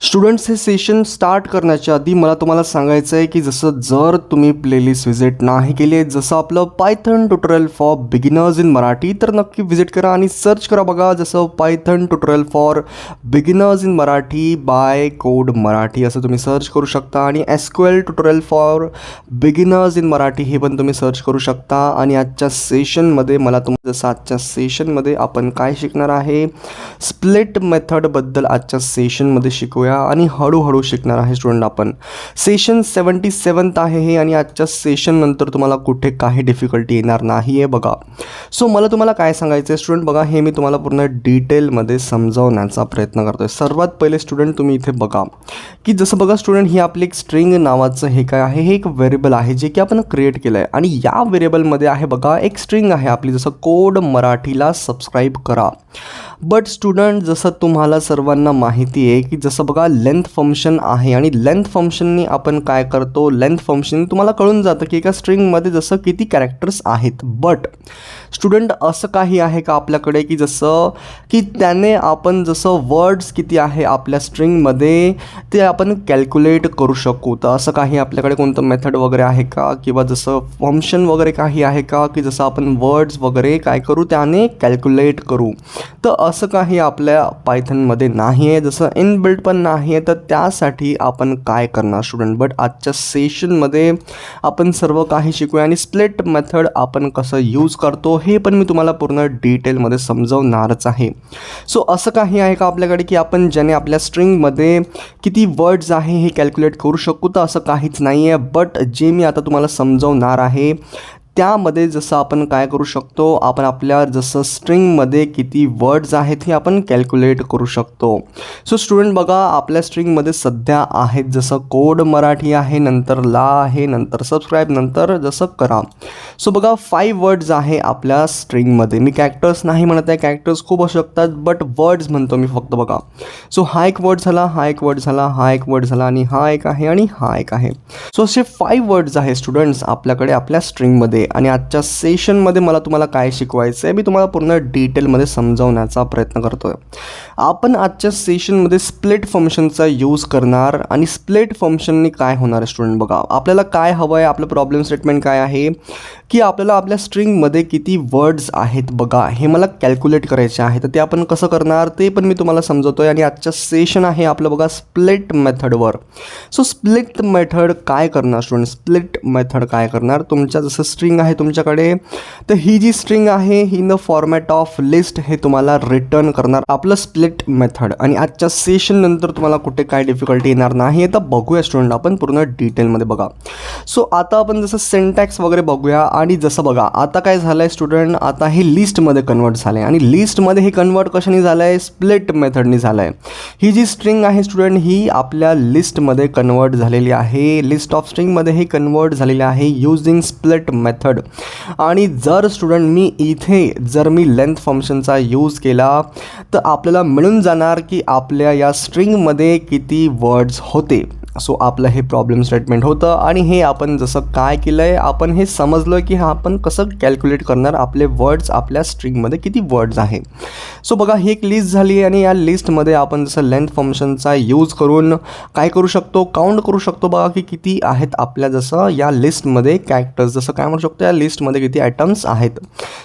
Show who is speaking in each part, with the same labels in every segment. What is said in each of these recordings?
Speaker 1: Students हे session start करण्याच्या आधी मला तुम्हाला सांगायचं आहे की जर तुम्ही प्लेलिस्ट व्हिजिट नाही केली आहे, जसं आपलं Python tutorial for beginners in Marathi, तर नक्की व्हिजिट करा आणि सर्च करा बघा, जसं Python tutorial for beginners in Marathi bye code Marathi असं तुम्ही सर्च करू शकता. आणि SQL tutorial for beginners in Marathi हे पण तुम्ही सर्च करू शकता. आणि आजच्या सेशनमध्ये आजच्या सेशनमध्ये आपण काय शिकणार आहे, स्प्लिट मेथडबद्दल आजच्या सेशनमध्ये शिकूया आणि हळूहळू शिकणार आहे स्टुडंट. आपण सेशन 77 आहे हे, आणि आजच्या सेशन नंतर तुम्हाला कुठे काही डिफिकल्टी येणार नाही आहे बघा. सो मला तुम्हाला काय सांगायचं आहे स्टुडंट बघा, हे मी तुम्हाला पूर्ण डिटेलमध्ये समजावण्याचा प्रयत्न करतोय. सर्वात पहिले स्टुडंट तुम्ही इथे बघा की जसं बघा स्टुडंट, ही आपली एक स्ट्रिंग नावाचं हे काय आहे, हे एक व्हेरिएबल आहे जे की आपण क्रिएट केलं आहे. आणि या व्हेरिएबलमध्ये आहे बघा एक स्ट्रिंग आहे आपली, जसं कोड मराठीला सबस्क्राईब करा. बट स्टुडंट जसं तुम्हाला सर्वांना माहिती आहे की जसं बघा लेंथ फंक्शन आहे, आणि लेंथ फंक्शननी आपण काय करतो, लेंथ फंक्शन तुम्हाला कळून जातं की एका स्ट्रिंगमध्ये जसं किती कॅरेक्टर्स आहेत. बट स्टुडंट असं काही आहे का आपल्याकडे की जसं की त्याने आपण जसं वर्ड्स किती आहे आपल्या स्ट्रिंगमध्ये ते आपण कॅल्क्युलेट करू शकू. तर असं काही आपल्याकडे कोणतं मेथड वगैरे आहे का, किंवा जसं फंक्शन वगैरे काही आहे का की जसं आपण वर्ड्स वगैरे काय करू त्याने कॅल्क्युलेट करू. तर असं काही आपल्या पायथनमध्ये नाही आहे, जसं इनबिल्ट पण नाही आहे. तर त्यासाठी आपण काय करणार स्टुडंट, बट आजच्या सेशनमध्ये आपण सर्व काही शिकूया. आणि स्प्लिट मेथड आपण कसं यूज करतो हे पण मी तुम्हाला पूर्ण डिटेलमध्ये समजवणारच आहे. सो असं काही आहे का आपल्याकडे की आपण ज्याने आपल्या स्ट्रिंगमध्ये किती वर्ड्स आहे हे कॅल्क्युलेट करू शकू, तर असं काहीच नाही आहे. बट जे मी आता तुम्हाला समजवणार आहे त्यामध्ये जसं आपण काय करू शकतो, आपण आपल्या जसं स्ट्रिंगमध्ये किती वर्ड्स आहेत हे आपण कॅल्क्युलेट करू शकतो. सो स्टुडंट बघा, आपल्या स्ट्रिंगमध्ये सध्या आहेत जसं कोड मराठी आहे, नंतर ला आहे, नंतर सबस्क्राईब, नंतर जसं करा. सो बघा 5 वर्ड्स आहे आपल्या स्ट्रिंगमध्ये. मी कॅरेक्टर्स नाही म्हणत आहे, कॅरेक्टर्स खूप असू शकतात, बट वर्ड्स म्हणतो मी फक्त बघा. सो हा एक वर्ड झाला, हा एक वर्ड झाला, हा एक वर्ड झाला, आणि हा एक आहे, आणि हा एक आहे. सो असे 5 वर्ड्स आहे स्टुडंट्स आपल्याकडे आपल्या स्ट्रिंगमध्ये. आणि आजच्या सेशनमध्ये मला तुम्हाला काय शिकवायचं आहे मी तुम्हाला पूर्ण डिटेलमध्ये समजावण्याचा प्रयत्न करतोय. आपण आजच्या सेशनमध्ये स्प्लिट फंक्शनचा यूज करणार. आणि स्प्लिट फंक्शनने काय होणार आहे स्टुडंट बघा, आपल्याला काय हवं आहे, आपलं प्रॉब्लेम स्टेटमेंट काय आहे की आपल्याला आपल्या स्ट्रिंगमध्ये किती वर्ड्स आहेत बघा हे मला कॅल्क्युलेट करायचे आहे. तर ते आपण कसं करणार ते पण मी तुम्हाला समजवतोय. आणि आजच्या सेशन आहे आपलं बघा स्प्लिट मेथडवर. सो स्प्लिट मेथड काय करणार स्टुडंट, स्प्लिट मेथड काय करणार, तुमच्या जसं स्ट्रिंग आहे तुमच्याकडे, तर ही जी स्ट्रिंग आहे ही in the format of list हे तुम्हाला रिटर्न करणार आपलं स्प्लिट मेथड. आणि आजच्या सेशन नंतर तुम्हाला कुठे काय डिफिकल्टी येणार नाही. तर बघूया स्टुडंट आपण पूर्ण डिटेलमध्ये बघा. सो आता आपण जसं सिंटॅक्स वगैरे बघूया. आणि जसं बघा आता काय झालं आहे स्टुडंट, आता हे लिस्टमध्ये कन्वर्ट झालं आहे. आणि लिस्टमध्ये हे कन्वर्ट कशाने झालं आहे, स्प्लिट मेथडनी झालं आहे. ही जी स्ट्रिंग आहे स्टुडंट ही आपल्या लिस्टमध्ये कन्वर्ट झालेली आहे, लिस्ट ऑफ स्ट्रिंगमध्ये हे कन्वर्ट झालेली आहे युजिंग स्प्लिट मेथड. आणि जर स्टुडंट मी इथे जर मी लेंथ फंक्शनचा यूज केला तर आपल्याला मिळून जाणार की आपल्या या स्ट्रिंगमध्ये किती वर्ड्स होते. सो आपलं हे प्रॉब्लेम स्टेटमेंट होतं. आणि हे आपण जसं काय केलं आहे, आपण हे समजलं की हा आपण कसं कॅल्क्युलेट करणार आपले वर्ड्स, आपल्या स्ट्रिंगमध्ये किती वर्ड्स आहे. सो बघा ही एक लिस्ट झाली आहे. आणि या लिस्टमध्ये आपण जसं लेंथ फंक्शनचा यूज करून काय करू शकतो, काउंट करू शकतो बघा की किती आहेत आपल्या जसं या लिस्टमध्ये कॅरेक्टर्स, जसं काय म्हणू शकतो या लिस्टमध्ये किती आयटम्स आहेत.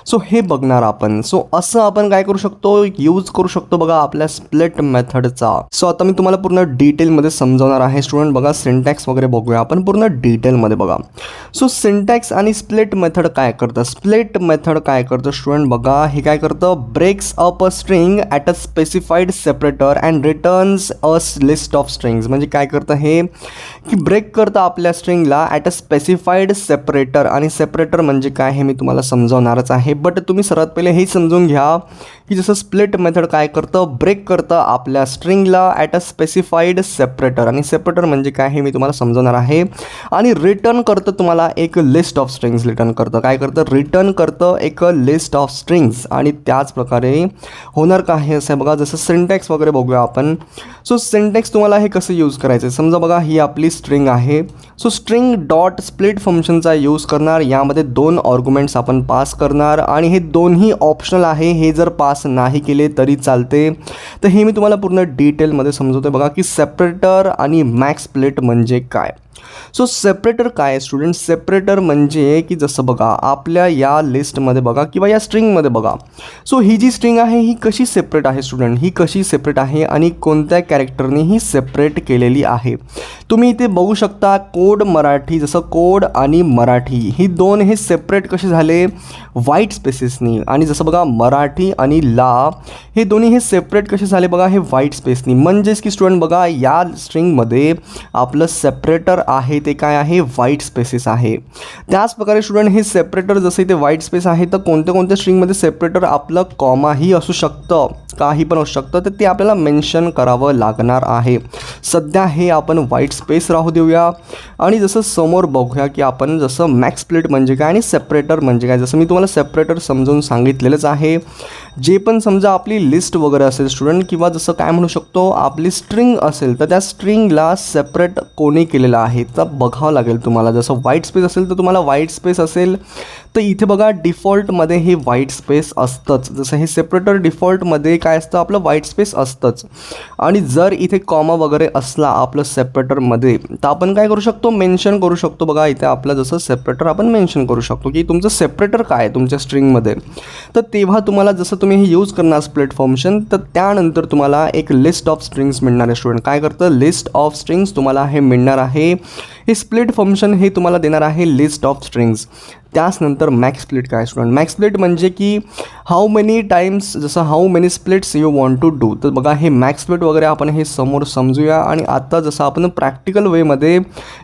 Speaker 1: सो हे बघणार आपण. सो असं आपण काय करू शकतो, यूज करू शकतो बघा आपल्या स्प्लिट मेथडचा. सो आता मी तुम्हाला पूर्ण डिटेलमध्ये समजावणार आहे स्टुडंट बघा. सिंटॅक्स वगैरे बघूया आपण पूर्ण डिटेलमध्ये बघा. सो सिंटॅक्स आणि स्प्लिट मेथड काय करतं, स्प्लिट मेथड काय करतं स्टुडंट बघा, हे काय करतं, breaks up a string at a specified separator and returns a list of strings. म्हणजे काय करतं हे की ब्रेक करतं आपल्या स्ट्रिंगला ॲट अ स्पेसिफाईड सेपरेटर. आणि सेपरेटर म्हणजे काय हे मी तुम्हाला समजावणारच आहे. बट तुम्ही सर्वात पहिले हे समजून घ्या की जसं स्प्लिट मेथड काय करतं, ब्रेक करतं आपल्या स्ट्रिंगला ॲट अ स्पेसिफाईड सेपरेटर. आणि सेपरेटर म्हणजे काय हे मी तुम्हाला समजवणार आहे. आणि रिटर्न करतं तुम्हाला तुम्हाला एक लिस्ट ऑफ स्ट्रिंग्स रिटर्न करतं. काय करतं? रिटर्न करतं एक लिस्ट ऑफ स्ट्रिंग्स. आणि त्याच प्रकारे होणार काय असं बघा, जसं सिंटॅक्स वगैरे बघूया आपण. सो सिंटॅक्स तुम्हाला हे कसं यूज करायचं आहे, समजा बघा ही आपली स्ट्रिंग आहे. सो स्ट्रिंग डॉट स्प्लिट फंक्शनचा यूज करणार. यामध्ये 2 आर्ग्युमेंट्स आपण पास करणार आणि हे दोन्ही ऑप्शनल आहे. हे जर पास नाही केले तरी चालते. तर हे मी तुम्हाला पूर्ण डिटेलमध्ये समजवतो बघा की सेपरेटर आणि मॅक्स स्प्लिट म्हणजे काय. सो सेपरेटर काय आहे स्टुडंट? सेपरेटर म्हणजे की जसं बघा आपल्या या लिस्टमध्ये बघा किंवा या स्ट्रिंगमध्ये बघा. सो ही जी स्ट्रिंग आहे ही कशी सेपरेट आहे स्टुडंट? ही कशी सेपरेट आहे आणि कोणत्या कॅरेक्टरने ही सेपरेट केलेली आहे? तुम्ही इथे बघू शकता कोड मराठी, जसं कोड आणि मराठी ही 2 हे सेपरेट कसे झाले? व्हाईट स्पेसेसनी. आणि जसं बघा मराठी आणि ला हे दोन्ही हे सेपरेट कसे झाले बघा? हे व्हाईट स्पेसनी. म्हणजेच की स्टुडंट बघा या स्ट्रिंगमध्ये आपलं सेपरेटर आहे ते काय आहे? व्हाईट स्पेसेस आहे. त्याच प्रकारे स्टुडंट हे सेपरेटर जसे इथे व्हाईट स्पेस आहे तर कोणत्या कोणत्या स्ट्रिंगमध्ये सेपरेटर आपलं कॉमाही असू शकतं, काही पण असू शकतं. तर ते आपल्याला मेन्शन करावं लागणार आहे. सध्या हे आपण व्हाईट स्पेस राहू देऊया. आणि जसं समोर बघूया की आपण जसं मॅक्स स्प्लिट म्हणजे काय आणि सेपरेटर म्हणजे काय. जसं मी तुम्हाला सेपरेटर समजावून सांगितलेलंच आहे. जे पण समजा आपली लिस्ट वगैरे असेल स्टुडंट किंवा जसं काय म्हणू शकतो आपली स्ट्रिंग असेल तर त्या स्ट्रिंगला सेपरेट कोणी केलेलं आहे तर बघावं लागेल तुम्हाला. जसं व्हाईट स्पेस असेल तर तुम्हाला व्हाईट स्पेस असेल तर इथे बघा डिफॉल्टमध्ये हे व्हाईट स्पेस असतंच. जसं हे सेपरेटर डिफॉल्टमध्ये काय असतं आपलं व्हाईट स्पेस असतंच. आणि जर इथे कॉमा वगैरे असला आपलं सेपरेटरमध्ये तर आपण काय करू शकतो? मेन्शन करू शकतो. बघा इथे आपलं जसं सेपरेटर आपण मेन्शन करू शकतो की तुमचं सेपरेटर काय आहे तुमच्या स्ट्रिंगमध्ये. तर तेव्हा तुम्हाला जसं तुम्ही हे यूज करणार स्प्लिट फंक्शन तर त्यानंतर तुम्हाला एक लिस्ट ऑफ स्ट्रिंग्स मिळणार आहे. स्टुडंट काय करतं? लिस्ट ऑफ स्ट्रिंग्स तुम्हाला हे मिळणार आहे. हे स्प्लिट फंक्शन हे तुम्हाला देणार आहे लिस्ट ऑफ स्ट्रिंग्स. त्याचनंतर मॅक्स स्प्लिट काय स्टुडंट? मॅक्स स्प्लिट म्हणजे की हाऊ मेनी टाइम्स, जसं how many splits you want to do. तर बघा हे मॅक्स स्प्लिट वगैरे आपण हे समोर समजूया. आणि आता जसं आपण प्रॅक्टिकल वेमध्ये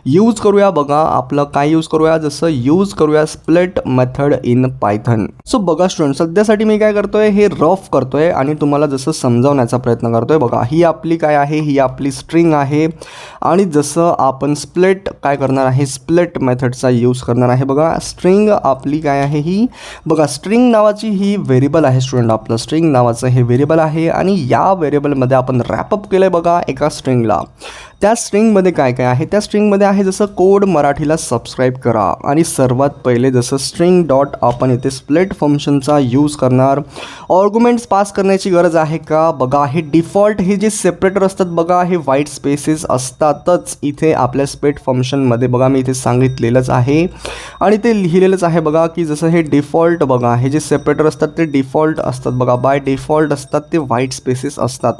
Speaker 1: यूज करूया बघा आपलं काय यूज करूया, जसं यूज करूया split method in Python. So बघा स्टुडंट सध्यासाठी मी काय करतोय हे रफ करतोय आणि तुम्हाला जसं समजावण्याचा प्रयत्न करतोय. बघा ही आपली काय आहे? ही आपली स्ट्रिंग आहे. आणि जसं आपण स्प्लिट काय करणार आहे? स्प्लिट मेथडचा यूज करणार आहे. बघा स्ट्रिंग आपली काय आहे? ही बघा स्ट्रिंग नावाची ही व्हेरिएबल आहे स्टुडंट. आपलं स्ट्रिंग नावाचं हे व्हेरिएबल आहे आणि या व्हेरिएबलमध्ये आपण रॅपअप केलं आहे बघा एका स्ट्रिंगला. त्या स्ट्रिंगमध्ये काय काय आहे? त्या स्ट्रिंगमध्ये आहे जसं कोड मराठीला सबस्क्राईब करा. आणि सर्वात पहिले जसं स्ट्रिंग डॉट आपण इथे स्प्लिट फंक्शनचा यूज करणार. आर्ग्युमेंट्स पास करण्याची गरज आहे का? बघा हे डिफॉल्ट हे जे सेपरेटर असतात बघा हे व्हाईट स्पेसेस असतातच इथे आपल्या स्प्लिट फंक्शनमध्ये. बघा मी इथे सांगितलेलंच आहे आणि ते लिहिलेलंच आहे बघा की जसं हे डिफॉल्ट बघा हे जे सेपरेटर असतात ते डिफॉल्ट असतात बघा, बाय डिफॉल्ट असतात ते व्हाईट स्पेसेस असतात.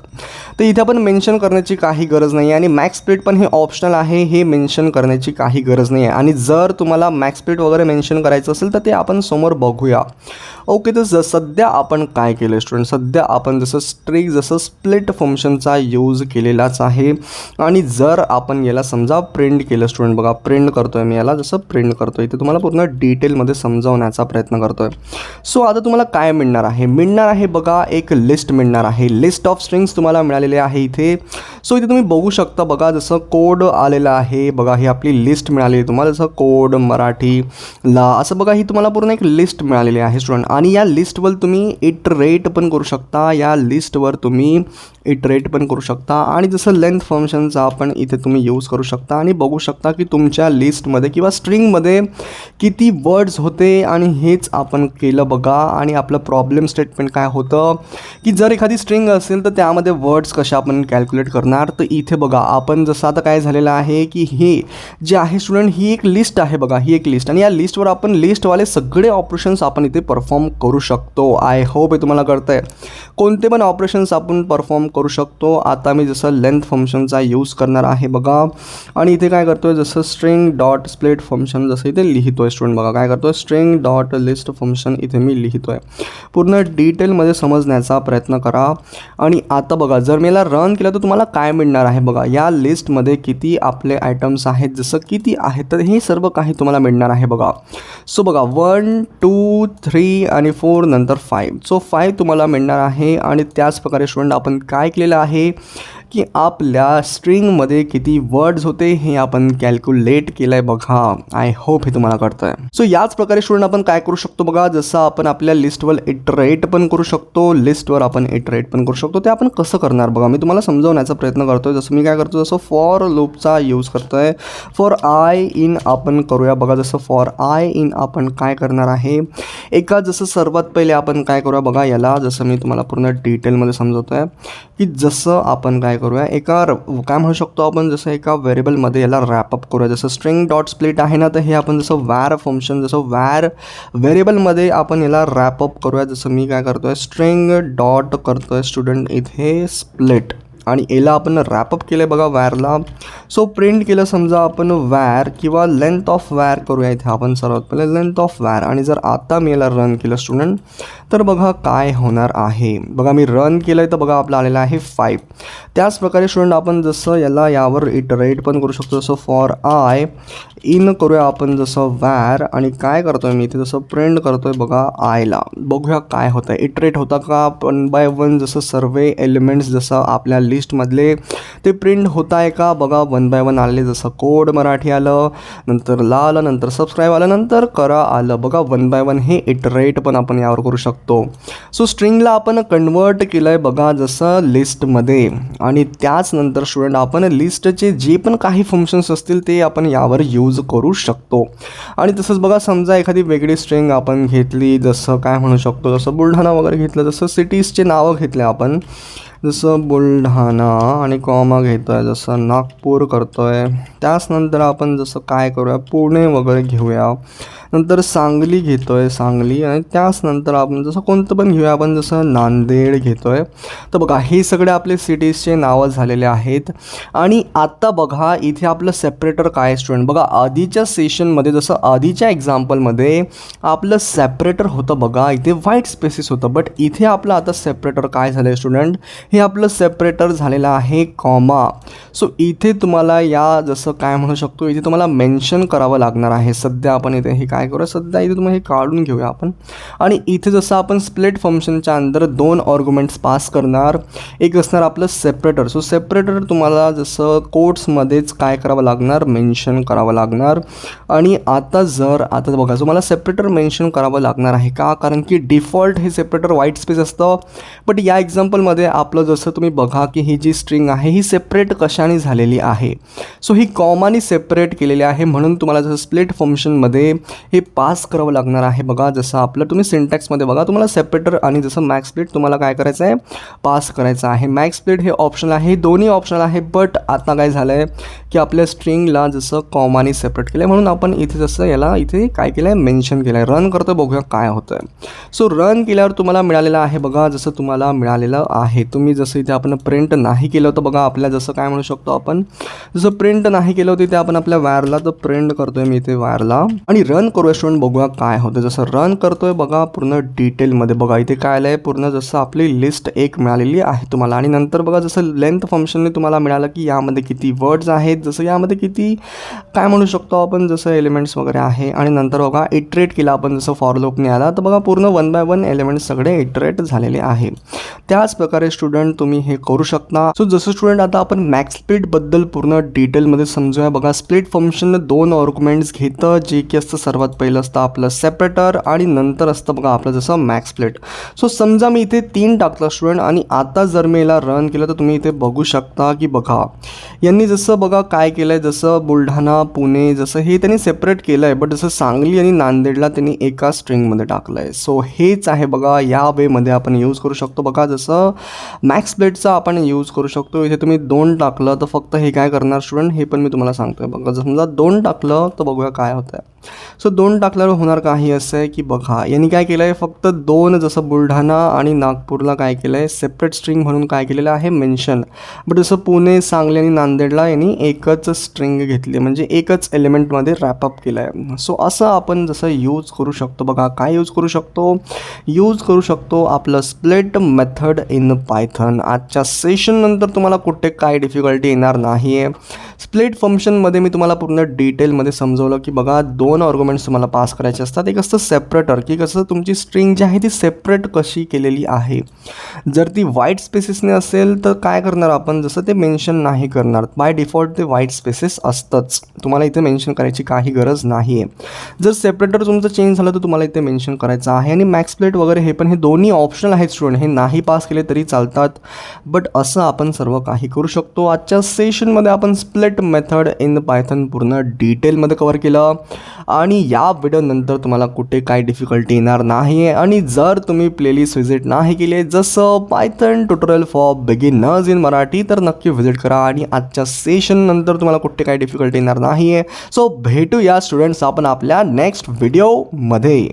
Speaker 1: तर इथे आपण मेन्शन करण्याची काही गरज नाही. आणि मॅक्स स्प्लिट पण हे ऑप्शनल आहे, हे मेन्शन करण्याची काही गरज नाही आहे. आणि जर तुम्हाला मॅक्स स्प्लिट वगैरे मेन्शन करायचं असेल तर ते आपण समोर बघूया. ओके तर सध्या आपण काय केलं स्टुडंट? सध्या आपण जसं जसं स्प्लिट फंक्शनचा यूज केलेलाच आहे. आणि जर आपण याला समजा प्रिंट केलं स्टुडंट, बघा प्रिंट करतोय मी याला, जसं प्रिंट करतोय इथे तुम्हाला पूर्ण डिटेलमध्ये समजावण्याचा प्रयत्न करतोय. सो आता तुम्हाला काय मिळणार आहे? मिळणार आहे बघा एक लिस्ट मिळणार आहे. लिस्ट ऑफ स्ट्रिंग्स तुम्हाला मिळालेले आहे इथे. सो इथे तुम्ही बघू शकता बघा जसं कोड आलेला आहे बघा, ही आपली लिस्ट मिळाली आहे तुम्हाला. जसं कोड मराठी ला असं बघा ही तुम्हाला पूर्ण एक लिस्ट मिळालेली आहे स्टुडंट. आणि या लिस्टवर तुम्ही इटरेट पण करू शकता. या लिस्टवर तुम्ही इटरेट पण करू शकता. आणि जसं लेंथ फंक्शनचा आपण इथे तुम्ही यूज करू शकता. आणि बघू शकता की तुमच्या लिस्टमध्ये किंवा स्ट्रिंगमध्ये किती वर्ड्स होते. आणि हेच आपण केलं बघा. आणि आपलं प्रॉब्लेम स्टेटमेंट काय होतं की जर एखादी स्ट्रिंग असेल तर त्यामध्ये वर्ड्स कशा आपण कॅल्क्युलेट करणार. तर इथे बघा आपण जसं आता काय झालेलं आहे की हे जे आहे स्टुडंट ही एक लिस्ट आहे बघा, ही एक लिस्ट. आणि या लिस्टवर आपण लिस्टवाले सगळे ऑपरेशन्स आपण इथे परफॉर्म करू शकतो. आय होप हे तुम्हाला कळतं आहे. कोणते पण ऑपरेशन्स आपण परफॉर्म करू शकतो. आता मी जसं लेंथ फंक्शनचा यूज करणार आहे बघा. आणि इथे काय करतोय जसं स्ट्रिंग डॉट स्प्लिट फंक्शन जसं इथे लिहितोय स्टुडंट. बघा काय करतोय स्ट्रिंग डॉट लिस्ट फंक्शन इथे मी लिहितोय. पूर्ण डिटेलमध्ये समजण्याचा प्रयत्न करा. आणि आता बघा जर मी याला रन केलं तर तुम्हाला काय मिळणार आहे बघा. या लिस्टमध्ये किती आपले आयटम्स आहेत, जसं किती आहेत तर हे सर्व काही तुम्हाला मिळणार आहे बघा. सो बघा 1 2 3 आणि 4 नंतर 5. सो 5 तुम्हाला मिळणार आहे. आणि त्याच प्रकारे स्टुडंट आपण काय केलेलं आहे की आपल्या स्ट्रिंगमध्ये किती वर्ड्स होते हे आपण कॅल्क्युलेट केलं आहे बघा. आय होप हे तुम्हाला कळतं आहे. सो याच प्रकारे स्टुडंट आपण काय करू शकतो बघा, जसं आपण आपल्या लिस्टवर इटरेट पण करू शकतो, लिस्टवर आपण इटरेट पण करू शकतो. ते आपण कसं करणार बघा, मी तुम्हाला समजावण्याचा प्रयत्न करतोय. जसं मी काय करतो, जसं फॉर लूपचा यूज करतोय. फॉर आय इन आपण करूया बघा. जसं फॉर आय इन आपण काय करणार आहे, एका जसं सर्वात पहिले आपण काय करूया बघा, याला जसं मी तुम्हाला पूर्ण डिटेलमध्ये समजवतोय की जसं आपण काय करूया, एका काय म्हणू शकतो आपण, जसं एका व्हेरिएबलमध्ये याला रॅपअप करूया. जसं स्ट्रिंग डॉट स्प्लिट आहे ना, तर हे आपण जसं वॅर फंक्शन, जसं वॅर व्हेरिएबलमध्ये आपण याला रॅपअप करूया. जसं मी काय करतोय, स्ट्रिंग डॉट करतोय स्टुडंट इथे स्प्लिट, आणि याला आपण रॅपअप केलं आहे बघा वॅरला. सो प्रिंट केलं समजा आपण वॅर किंवा लेंथ ऑफ वॅर करूया. इथे आपण सर्वात पहिले लेंथ ऑफ वॅर, आणि जर आता मी याला रन केलं स्टुडंट तर बघा काय होणार आहे. बघा मी रन केलं आहे तर बघा आपलं आलेलं आहे 5. त्याच प्रकारे स्टुडंट आपण जसं याला यावर इटरेट पण करू शकतो. जसं फॉर आय इन करूया आपण जसं वॅर, आणि काय करतोय मी इथे जसं प्रिंट करतोय बघा आयला. बघूया काय होतं आहे, इटरेट होता का 1 बाय 1 जसं सर्व एलिमेंट्स जसं आपल्या लिस्टमधले ते प्रिंट होत आहे का बघा. 1 बाय 1 आले. जसं कोड मराठी आलं, नंतर ला आलं, नंतर सबस्क्राईब आलं, नंतर करा आलं बघा. 1 बाय 1 हे इटरेट पण आपण यावर करू शकतो. सो स्ट्रिंगला आपण कन्वर्ट केलं आहे बघा जसं लिस्टमध्ये, आणि त्याच नंतर स्टुडंट आपण लिस्टचे जे पण काही फंक्शन्स असतील ते आपण यावर यूज करू शकतो. आणि तसंच बघा, समजा एखादी वेगळी स्ट्रिंग आपण घेतली, जसं काय म्हणू शकतो, जसं बुलढाणा वगैरे घेतलं, जसं सिटीजचे नावं घेतले आपण, जसं बुलढाणा आणि कॉमा घेतो आहे, जसं नागपूर करतो आहे. त्याच नंतर आपण जसं काय करूया, पुणे वगैरे घेऊया, नंतर सांगली घेतो आहे, सांगली, आणि त्याच नंतर आपण जसं कोणतं पण घेऊया, आपण जसं नांदेड घेतो आहे. तर बघा हे सगळे आपले सिटीजचे नावं झालेले आहेत. आणि आता बघा इथे आपलं सेपरेटर काय स्टुडंट बघा, आधीच्या सेशनमध्ये जसं आधीच्या एक्झाम्पलमध्ये आपलं सेपरेटर होतं बघा, इथे व्हाईट स्पेसिस होतं, बट इथे आपलं आता सेपरेटर काय झालं आहे स्टुडंट, हे आपलं सेपरेटर झालेलं आहे कॉमा. सो इथे तुम्हाला या जसं काय म्हणू शकतो, इथे तुम्हाला मेन्शन करावं लागणार आहे. सध्या आपण इथे हे काय करूया, सध्या इथे तुम्हाला हे काढून घेऊया आपण, आणि इथे जसं आपण स्प्लिट फंक्शनच्या अंदर 2 आर्ग्युमेंट्स पास करणार. एक असणार आपलं सेपरेटर. सो सेपरेटर तुम्हाला जसं कोट्समध्येच काय करावं लागणार, मेन्शन करावं लागणार. आणि आता बघा तुम्हाला सेपरेटर मेन्शन करावं लागणार आहे का, कारण की डिफॉल्ट हे सेपरेटर व्हाईट स्पेस असतं. बट या एक्झाम्पलमध्ये आपलं जसं तुम्ही बघा की ही जी स्ट्रिंग आहे ही सेपरेट कशाने झालेली आहे. सो ही कॉमानी सेपरेट केलेली आहे, म्हणून तुम्हाला जसं स्प्लिट फंक्शनमध्ये हे पास करावं लागणार आहे बघा. जसं आपलं तुम्ही सिंटॅक्समध्ये बघा, तुम्हाला सेपरेटर आणि जसं मॅक्स स्प्लिट तुम्हाला काय करायचं आहे, पास करायचं आहे. मॅक्स स्प्लिट हे ऑप्शनल आहे, दोन्ही ऑप्शनल आहे. बट आता काय झालं आहे की आपल्या स्ट्रिंगला जसं कॉमानी सेपरेट केलं आहे, म्हणून आपण इथे जसं याला इथे काय केलं आहे, मेन्शन केलं आहे. रन करतो, बघूया काय होतं आहे. सो रन केल्यावर तुम्हाला मिळालेलं आहे बघा, जसं तुम्हाला मिळालेलं आहे. तुम्ही जसं इथे आपण प्रिंट नाही केलं होतं बघा, आपल्या जसं काय म्हणू शकतो आपण, जसं प्रिंट नाही केलं होतं इथे आपण आपल्या वॅरला, तर प्रिंट करतोय मी इथे वॅरला, आणि रन करूया स्टुडंट, बघूया काय होतं. जसं रन करतोय बघा पूर्ण डिटेलमध्ये बघा, इथे काय आलं आहे, पूर्ण जसं आपली लिस्ट एक मिळालेली आहे तुम्हाला. आणि नंतर बघा जसं लेंथ फंक्शनने तुम्हाला मिळालं की यामध्ये किती वर्ड्स आहेत, जसं यामध्ये किती काय म्हणू शकतो आपण, जसं एलिमेंट्स वगैरे आहे. आणि नंतर बघा इटरेट केला आपण जसं फॉर लूपने आला, तर बघा पूर्ण 1 बाय 1 एलिमेंट्स सगळे इटरेट झालेले आहे. त्याच प्रकारे स्टुडंट तुम्ही हे करू शकता. सो जसं स्टुडंट आता आपण मॅक्स स्प्लिट बद्दल पूर्ण डिटेलमध्ये समजूया बघा. स्प्लिट फंक्शन 2 आर्ग्युमेंट्स घेतं, जे की असतं सर्वात पहिलं असतं आपलं सेपरेटर, आणि नंतर असतं बघा आपलं जसं मॅक्स स्प्लिट. सो समजा मी इथे 3 टाकलं स्टुडंट, आणि आता जर मी याला रन केलं तर तुम्ही इथे बघू शकता की बघा यांनी जसं बघा काय केलं आहे, जसं बुलढाणा पुणे जसं हे त्यांनी सेपरेट केलं आहे, बट जसं सांगली आणि नांदेडला त्यांनी एका स्ट्रिंगमध्ये टाकलं आहे. सो हेच आहे बघा, या वेमध्ये आपण यूज करू शकतो बघा. जसं मॅक्स स्प्लिटचा आपण यूज करू शकतो. इथे तुम्ही 2 टाकलं तर फक्त हे काय करणार स्टुडंट, हे पण मी तुम्हाला सांगतोय बघा. जर समजा 2 टाकलं तर बघूया काय होतं आहे. सो 2 टाकल्यावर होणार काही असं आहे की बघा यांनी काय केलं आहे, फक्त 2 जसं बुलढाणा आणि नागपूरला काय केलं आहे, सेपरेट स्ट्रिंग म्हणून काय केलेलं आहे, मेन्शन. बट जसं पुणे सांगली आणि नांदेडला यांनी एकच स्ट्रिंग घेतली, म्हणजे एकच एलिमेंटमध्ये रॅपअप केलं आहे. सो असं आपण जसं यूज करू शकतो बघा. काय यूज करू शकतो आपलं स्प्लिट मेथड इन पायथन. आजच्या सेशननंतर तुम्हाला कुठे काय डिफिकल्टी येणार नाही आहे. स्प्लिट फंक्शनमध्ये मी तुम्हाला पूर्ण डिटेलमध्ये समजवलं की बघा 2 2 आर्ग्युमेंट्स तुम्हाला पास करायचे असतात. एक असतं सेपरेटर, की कसं तुमची स्ट्रिंग जी आहे ती सेपरेट कशी केलेली आहे. जर ती व्हाईट स्पेसेसने असेल तर काय करणार आपण, जसं ते मेन्शन नाही करणार. बाय डिफॉल्ट ते व्हाईट स्पेसेस असतंच, तुम्हाला इथे मेन्शन करायची काही गरज नाही आहे. जर सेपरेटर तुमचं चेंज झालं तर तुम्हाला इथे मेन्शन करायचं आहे. आणि मॅक्स प्लेट वगैरे हे पण, हे दोन्ही ऑप्शनल आहेत स्टुडंट, हे नाही पास केले तरी चालतात. बट असं आपण सर्व काही करू शकतो. आजच्या सेशनमध्ये आपण स्प्लिट मेथड इन पायथन पूर्ण डिटेलमध्ये कव्हर केलं आणि या व्हिडिओनंतर तुम्हाला कुठे काय डिफिकल्टी येणार नाही आहे. आणि जर तुम्ही प्लेलिस्ट व्हिजिट नाही केली आहे जसं Python tutorial for beginners in Marathi, तर नक्की व्हिजिट करा आणि आजच्या सेशननंतर तुम्हाला कुठे काय डिफिकल्टी येणार नाही आहे. सो भेटूया स्टुडंट्स आपण आपल्या नेक्स्ट व्हिडिओमध्ये.